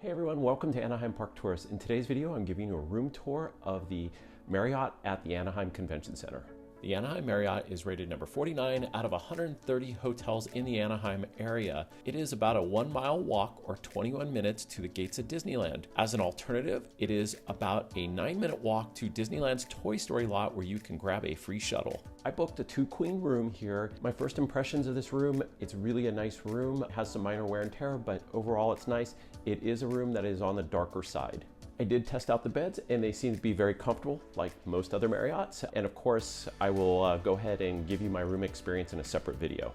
Hey everyone, welcome to Anaheim Park Tours. In today's video, I'm giving you a room tour of the Marriott at the Anaheim Convention Center. The Anaheim Marriott is rated number 49 out of 130 hotels in the Anaheim area. It is about a 1 mile walk or 21 minutes to the gates of Disneyland. As an alternative, it is about a 9-minute walk to Disneyland's Toy Story lot where you can grab a free shuttle. I booked a 2-queen room here. My first impressions of this room, it's really a nice room. It has some minor wear and tear, but overall it's nice. It is a room that is on the darker side. I did test out the beds and they seem to be very comfortable like most other Marriotts. And of course, I will go ahead and give you my room experience in a separate video.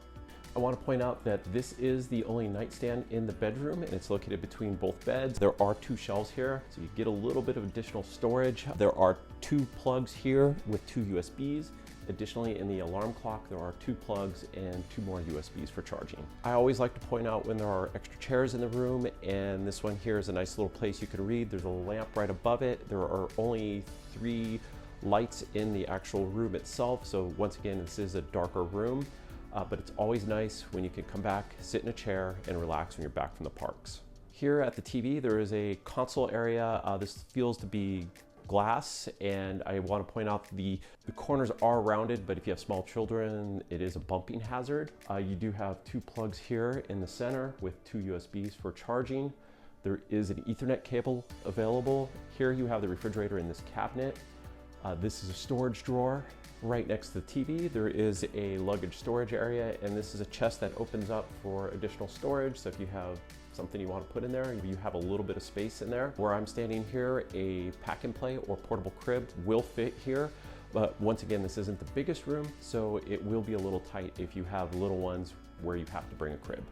I want to point out that this is the only nightstand in the bedroom and it's located between both beds. There are 2 shelves here, so you get a little bit of additional storage. There are 2 plugs here with 2 USBs. Additionally, in the alarm clock, there are 2 plugs and 2 more USBs for charging. I always like to point out when there are extra chairs in the room, and this one here is a nice little place you can read. There's a lamp right above it. There are only 3 lights in the actual room itself. So once again, this is a darker room, but it's always nice when you can come back, sit in a chair and relax when you're back from the parks. Here at the TV, there is a console area. This feels to be glass, and I want to point out the corners are rounded, but if you have small children, it is a bumping hazard. You do have 2 plugs here in the center with 2 USBs for charging. There is an Ethernet cable available. Here you have the refrigerator in this cabinet. This is a storage drawer. Right next to the TV, there is a luggage storage area, and this is a chest that opens up for additional storage. So if you have something you want to put in there, you have a little bit of space in there. Where I'm standing here, a pack and play or portable crib will fit here. But once again, this isn't the biggest room, so it will be a little tight if you have little ones where you have to bring a crib.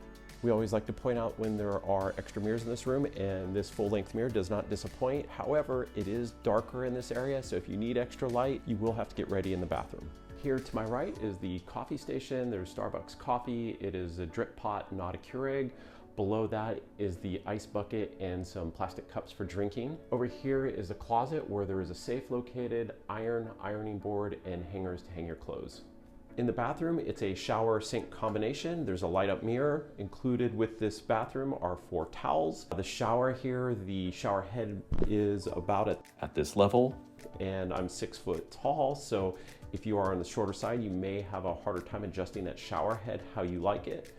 We always like to point out when there are extra mirrors in this room, and this full-length mirror does not disappoint. However, it is darker in this area, so if you need extra light, you will have to get ready in the bathroom. Here to my right is the coffee station. There's Starbucks coffee. It is a drip pot, not a Keurig. Below that is the ice bucket and some plastic cups for drinking. Over here is a closet where there is a safe located, ironing board, and hangers to hang your clothes. In the bathroom, it's a shower sink combination. There's a light up mirror. Included with this bathroom are 4 towels. The shower here, the shower head is about at this level, and I'm 6 foot tall. So if you are on the shorter side, you may have a harder time adjusting that shower head how you like it.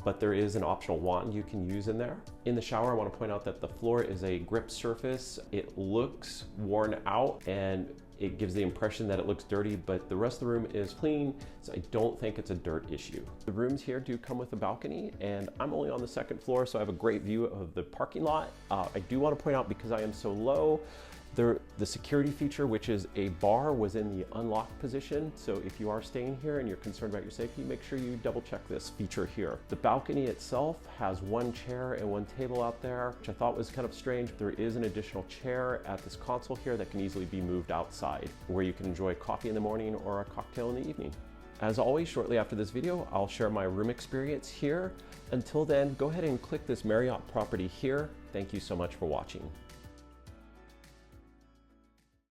But there is an optional wand you can use in there. In the shower, I want to point out that the floor is a grip surface. It looks worn out and it gives the impression that it looks dirty, but the rest of the room is clean, so I don't think it's a dirt issue. The rooms here do come with a balcony, and I'm only on the 2nd floor, so I have a great view of the parking lot. I do want to point out, because I am so low, the security feature, which is a bar, was in the unlocked position. So if you are staying here and you're concerned about your safety, make sure you double check this feature here. The balcony itself has 1 chair and 1 table out there, which I thought was kind of strange. There is an additional chair at this console here that can easily be moved outside, where you can enjoy coffee in the morning or a cocktail in the evening. As always, shortly after this video, I'll share my room experience here. Until then, go ahead and click this Marriott property here. Thank you so much for watching.